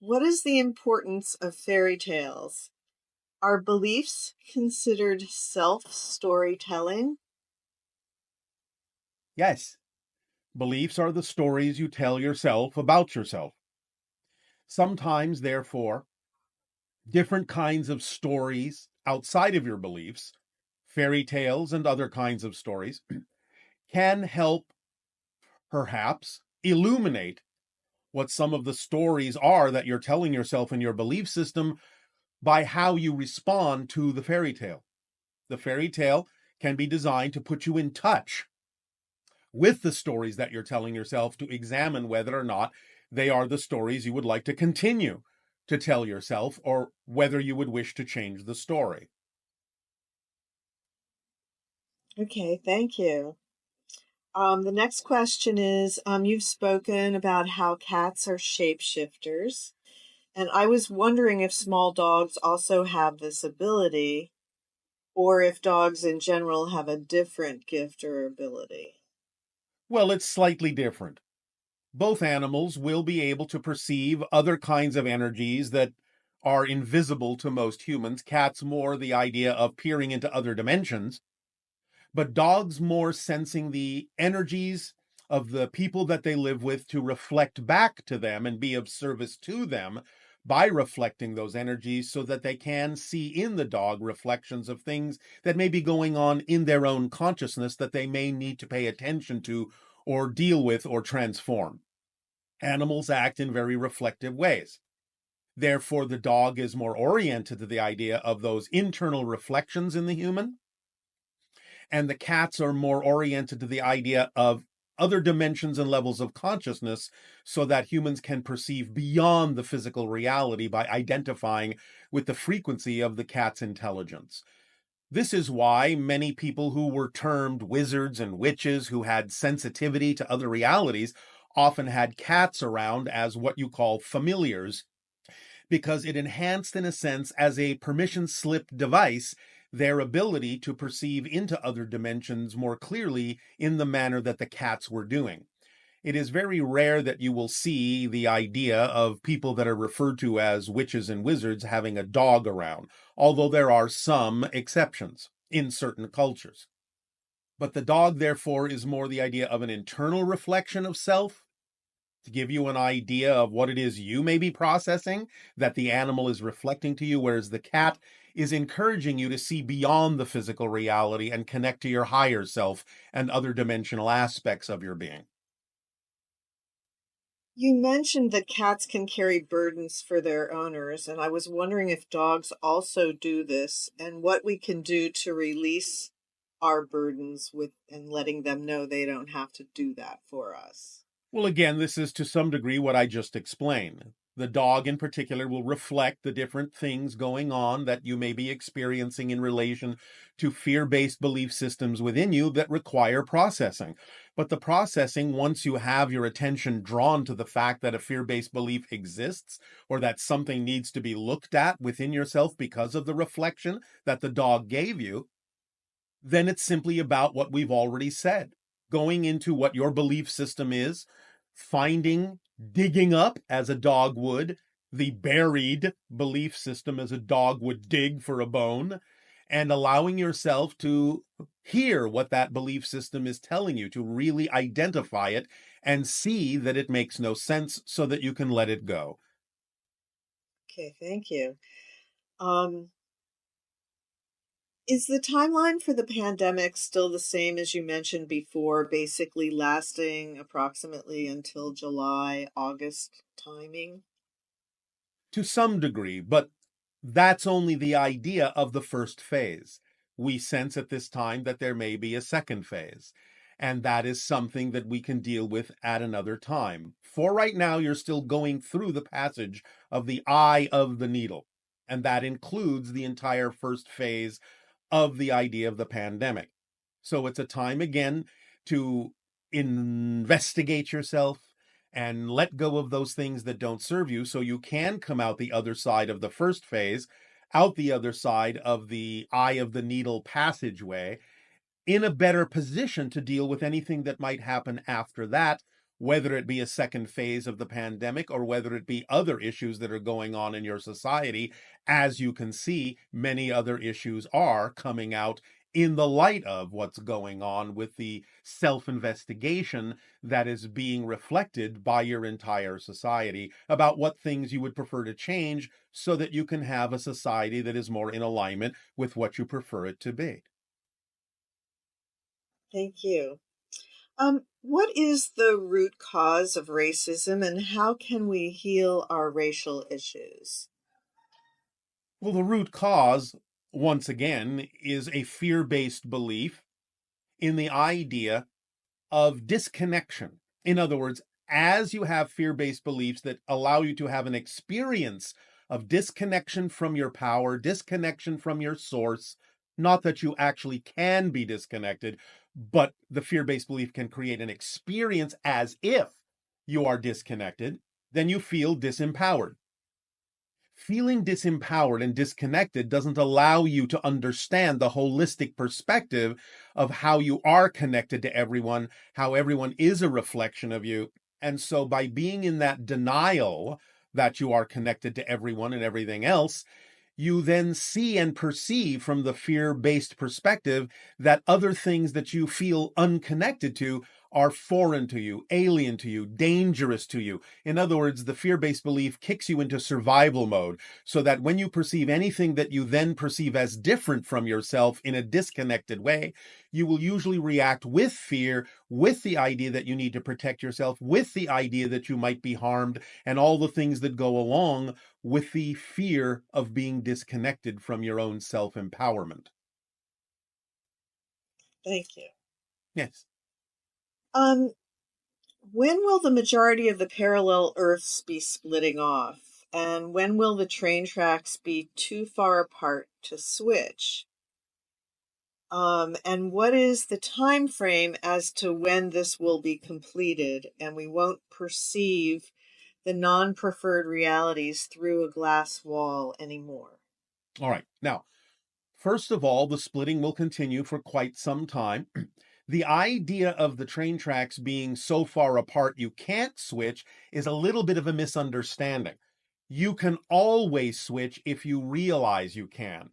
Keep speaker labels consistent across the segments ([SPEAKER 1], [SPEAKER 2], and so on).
[SPEAKER 1] What is the importance of fairy tales? Are beliefs considered self-storytelling?
[SPEAKER 2] Yes, beliefs are the stories you tell yourself about yourself. Sometimes, therefore, different kinds of stories outside of your beliefs, fairy tales and other kinds of stories, can help perhaps illuminate what some of the stories are that you're telling yourself in your belief system by how you respond to the fairy tale. The fairy tale can be designed to put you in touch with the stories that you're telling yourself to examine whether or not they are the stories you would like to continue to tell yourself or whether you would wish to change the story.
[SPEAKER 1] Okay, thank you. The next question is, you've spoken about how cats are shapeshifters, and I was wondering if small dogs also have this ability, or if dogs in general have a different gift or ability.
[SPEAKER 2] Well, it's slightly different. Both animals will be able to perceive other kinds of energies that are invisible to most humans. Cats more the idea of peering into other dimensions, but dogs more sensing the energies of the people that they live with to reflect back to them and be of service to them by reflecting those energies so that they can see in the dog reflections of things that may be going on in their own consciousness that they may need to pay attention to or deal with or transform. Animals act in very reflective ways. Therefore, the dog is more oriented to the idea of those internal reflections in the human, and the cats are more oriented to the idea of other dimensions and levels of consciousness so that humans can perceive beyond the physical reality by identifying with the frequency of the cat's intelligence. This is why many people who were termed wizards and witches who had sensitivity to other realities often had cats around as what you call familiars, because it enhanced, in a sense, as a permission slip device, their ability to perceive into other dimensions more clearly in the manner that the cats were doing. It is very rare that you will see the idea of people that are referred to as witches and wizards having a dog around, although there are some exceptions in certain cultures. But the dog, therefore, is more the idea of an internal reflection of self to give you an idea of what it is you may be processing that the animal is reflecting to you, whereas the cat is encouraging you to see beyond the physical reality and connect to your higher self and other dimensional aspects of your being.
[SPEAKER 1] You mentioned that cats can carry burdens for their owners, and I was wondering if dogs also do this and what we can do to release our burdens with and letting them know they don't have to do that for us.
[SPEAKER 2] Well, again, this is to some degree what I just explained. The dog, in particular, will reflect the different things going on that you may be experiencing in relation to fear based belief systems within you that require processing. But the processing, once you have your attention drawn to the fact that a fear based belief exists or that something needs to be looked at within yourself because of the reflection that the dog gave you, then it's simply about what we've already said. Going into what your belief system is, finding, digging up as a dog would, the buried belief system as a dog would dig for a bone, and allowing yourself to hear what that belief system is telling you, to really identify it and see that it makes no sense so that you can let it go.
[SPEAKER 1] Okay, thank you. Um, is the timeline for the pandemic still the same as you mentioned before, basically lasting approximately until July, August timing?
[SPEAKER 2] To some degree, but that's only the idea of the first phase. We sense at this time that there may be a second phase, and that is something that we can deal with at another time. For right now, you're still going through the passage of the eye of the needle, and that includes the entire first phase of the idea of the pandemic. So it's a time again to investigate yourself and let go of those things that don't serve you so you can come out the other side of the first phase, out the other side of the eye of the needle passageway, in a better position to deal with anything that might happen after that whether it be a second phase of the pandemic or whether it be other issues that are going on in your society. As you can see, many other issues are coming out in the light of what's going on with the self investigation that is being reflected by your entire society about what things you would prefer to change so that you can have a society that is more in alignment with what you prefer it to be.
[SPEAKER 1] Thank you. What is the root cause of racism and how can we heal our racial issues?
[SPEAKER 2] Well, the root cause, once again, is a fear based belief in the idea of disconnection. In other words, as you have fear based beliefs that allow you to have an experience of disconnection from your power, disconnection from your source, not that you actually can be disconnected, but the fear based belief can create an experience as if you are disconnected, then you feel disempowered. Feeling disempowered and disconnected doesn't allow you to understand the holistic perspective of how you are connected to everyone, how everyone is a reflection of you. And so, by being in that denial that you are connected to everyone and everything else, you then see and perceive from the fear based perspective that other things that you feel unconnected to are foreign to you, alien to you, dangerous to you. In other words, the fear based belief kicks you into survival mode so that when you perceive anything that you then perceive as different from yourself in a disconnected way, you will usually react with fear, with the idea that you need to protect yourself, with the idea that you might be harmed, and all the things that go along with the fear of being disconnected from your own self empowerment.
[SPEAKER 1] Thank you.
[SPEAKER 2] Yes.
[SPEAKER 1] Um, when will the majority of the parallel Earths be splitting off? And when will the train tracks be too far apart to switch? And what is the time frame as to when this will be completed and we won't perceive the non-preferred realities through a glass wall anymore?
[SPEAKER 2] All right. Now, first of all, the splitting will continue for quite some time. The idea of the train tracks being so far apart you can't switch is a little bit of a misunderstanding. You can always switch if you realize you can.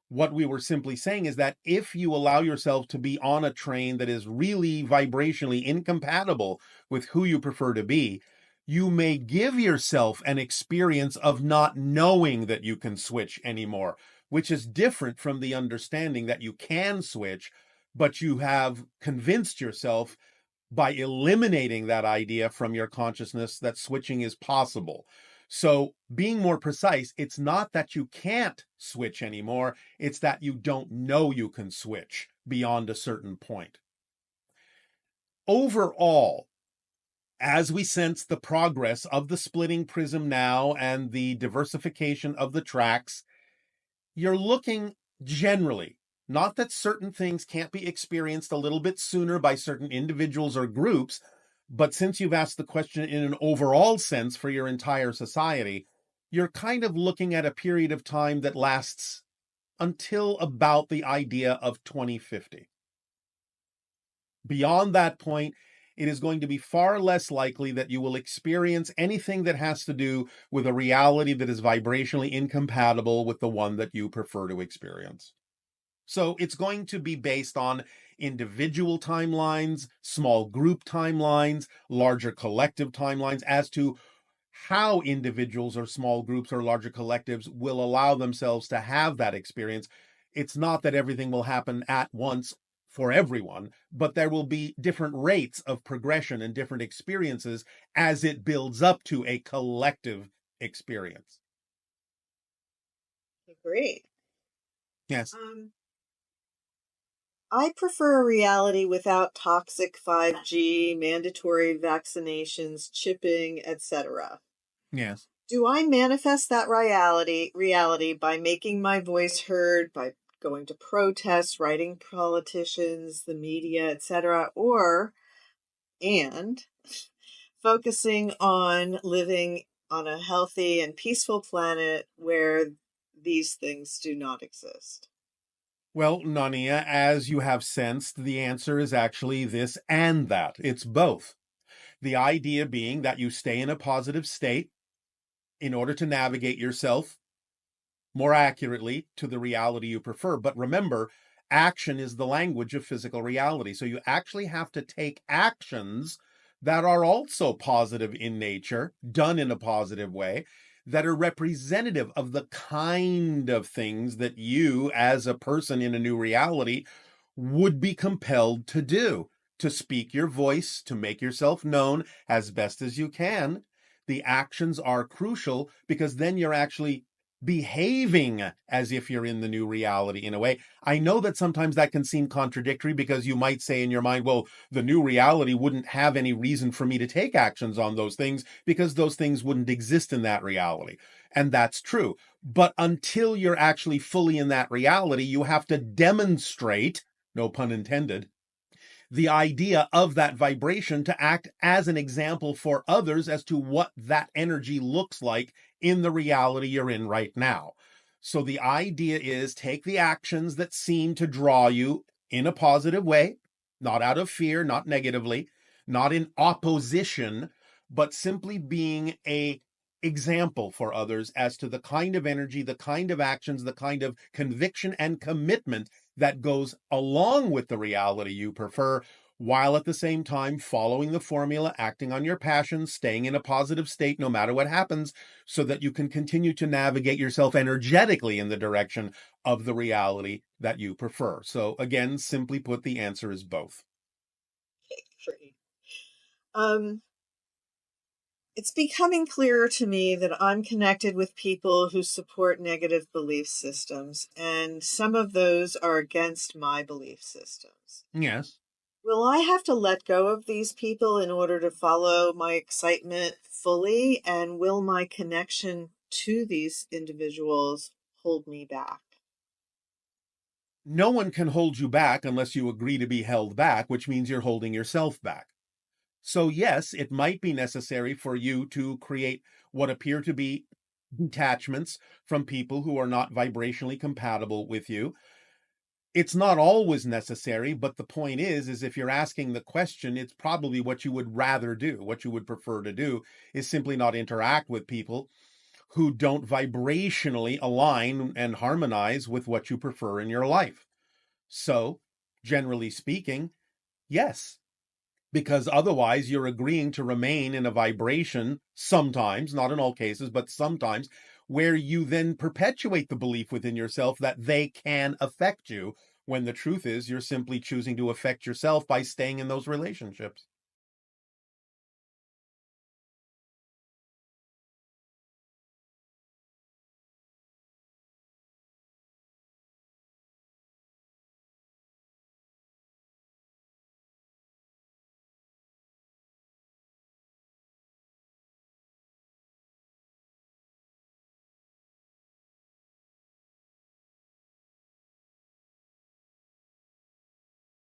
[SPEAKER 2] What we were simply saying is that if you allow yourself to be on a train that is really vibrationally incompatible with who you prefer to be, you may give yourself an experience of not knowing that you can switch anymore, which is different from the understanding that you can switch, but you have convinced yourself by eliminating that idea from your consciousness that switching is possible. So, being more precise, it's not that you can't switch anymore, it's that you don't know you can switch beyond a certain point. Overall, as we sense the progress of the splitting prism now and the diversification of the tracks, you're looking generally, not that certain things can't be experienced a little bit sooner by certain individuals or groups, but since you've asked the question in an overall sense for your entire society, you're kind of looking at a period of time that lasts until about the idea of 2050. Beyond that point, it is going to be far less likely that you will experience anything that has to do with a reality that is vibrationally incompatible with the one that you prefer to experience. So it's going to be based on individual timelines, small group timelines, larger collective timelines as to how individuals or small groups or larger collectives will allow themselves to have that experience. It's not that everything will happen at once for everyone, but there will be different rates of progression and different experiences as it builds up to a collective experience.
[SPEAKER 1] Great.
[SPEAKER 2] Yes.
[SPEAKER 1] Um, I prefer a reality without toxic 5G, mandatory vaccinations, chipping, etc.
[SPEAKER 2] Yes.
[SPEAKER 1] Do I manifest that reality by making my voice heard, by going to protests, writing politicians, the media, etc., or and focusing on living on a healthy and peaceful planet where these things do not exist?
[SPEAKER 2] Well, Nania, as you have sensed, the answer is actually this and that. It's both. The idea being that you stay in a positive state in order to navigate yourself more accurately to the reality you prefer. But remember, action is the language of physical reality. So you actually have to take actions that are also positive in nature, done in a positive way, that are representative of the kind of things that you, as a person in a new reality, would be compelled to do, to speak your voice, to make yourself known as best as you can. The actions are crucial because then you're actually behaving as if you're in the new reality in a way. I know that sometimes that can seem contradictory because you might say in your mind, well, the new reality wouldn't have any reason for me to take actions on those things because those things wouldn't exist in that reality. And that's true. But until you're actually fully in that reality, you have to demonstrate, no pun intended, the idea of that vibration to act as an example for others as to what that energy looks like in the reality you're in right now. So the idea is take the actions that seem to draw you in a positive way, not out of fear, not negatively, not in opposition, but simply being a example for others as to the kind of energy, the kind of actions, the kind of conviction and commitment that goes along with the reality you prefer, while at the same time following the formula, acting on your passions, staying in a positive state no matter what happens, so that you can continue to navigate yourself energetically in the direction of the reality that you prefer. So again, simply put, the answer is both.
[SPEAKER 1] Great. Um, it's becoming clearer to me that I'm connected with people who support negative belief systems, and some of those are against my belief systems.
[SPEAKER 2] Yes.
[SPEAKER 1] Will I have to let go of these people in order to follow my excitement fully? And will my connection to these individuals hold me back?
[SPEAKER 2] No one can hold you back unless you agree to be held back, which means you're holding yourself back. So, yes, it might be necessary for you to create what appear to be detachments from people who are not vibrationally compatible with you. It's not always necessary, but the point is if you're asking the question, it's probably what you would rather do. What you would prefer to do is simply not interact with people who don't vibrationally align and harmonize with what you prefer in your life. So, generally speaking, yes, because otherwise you're agreeing to remain in a vibration sometimes, not in all cases, but sometimes, where you then perpetuate the belief within yourself that they can affect you, when the truth is you're simply choosing to affect yourself by staying in those relationships.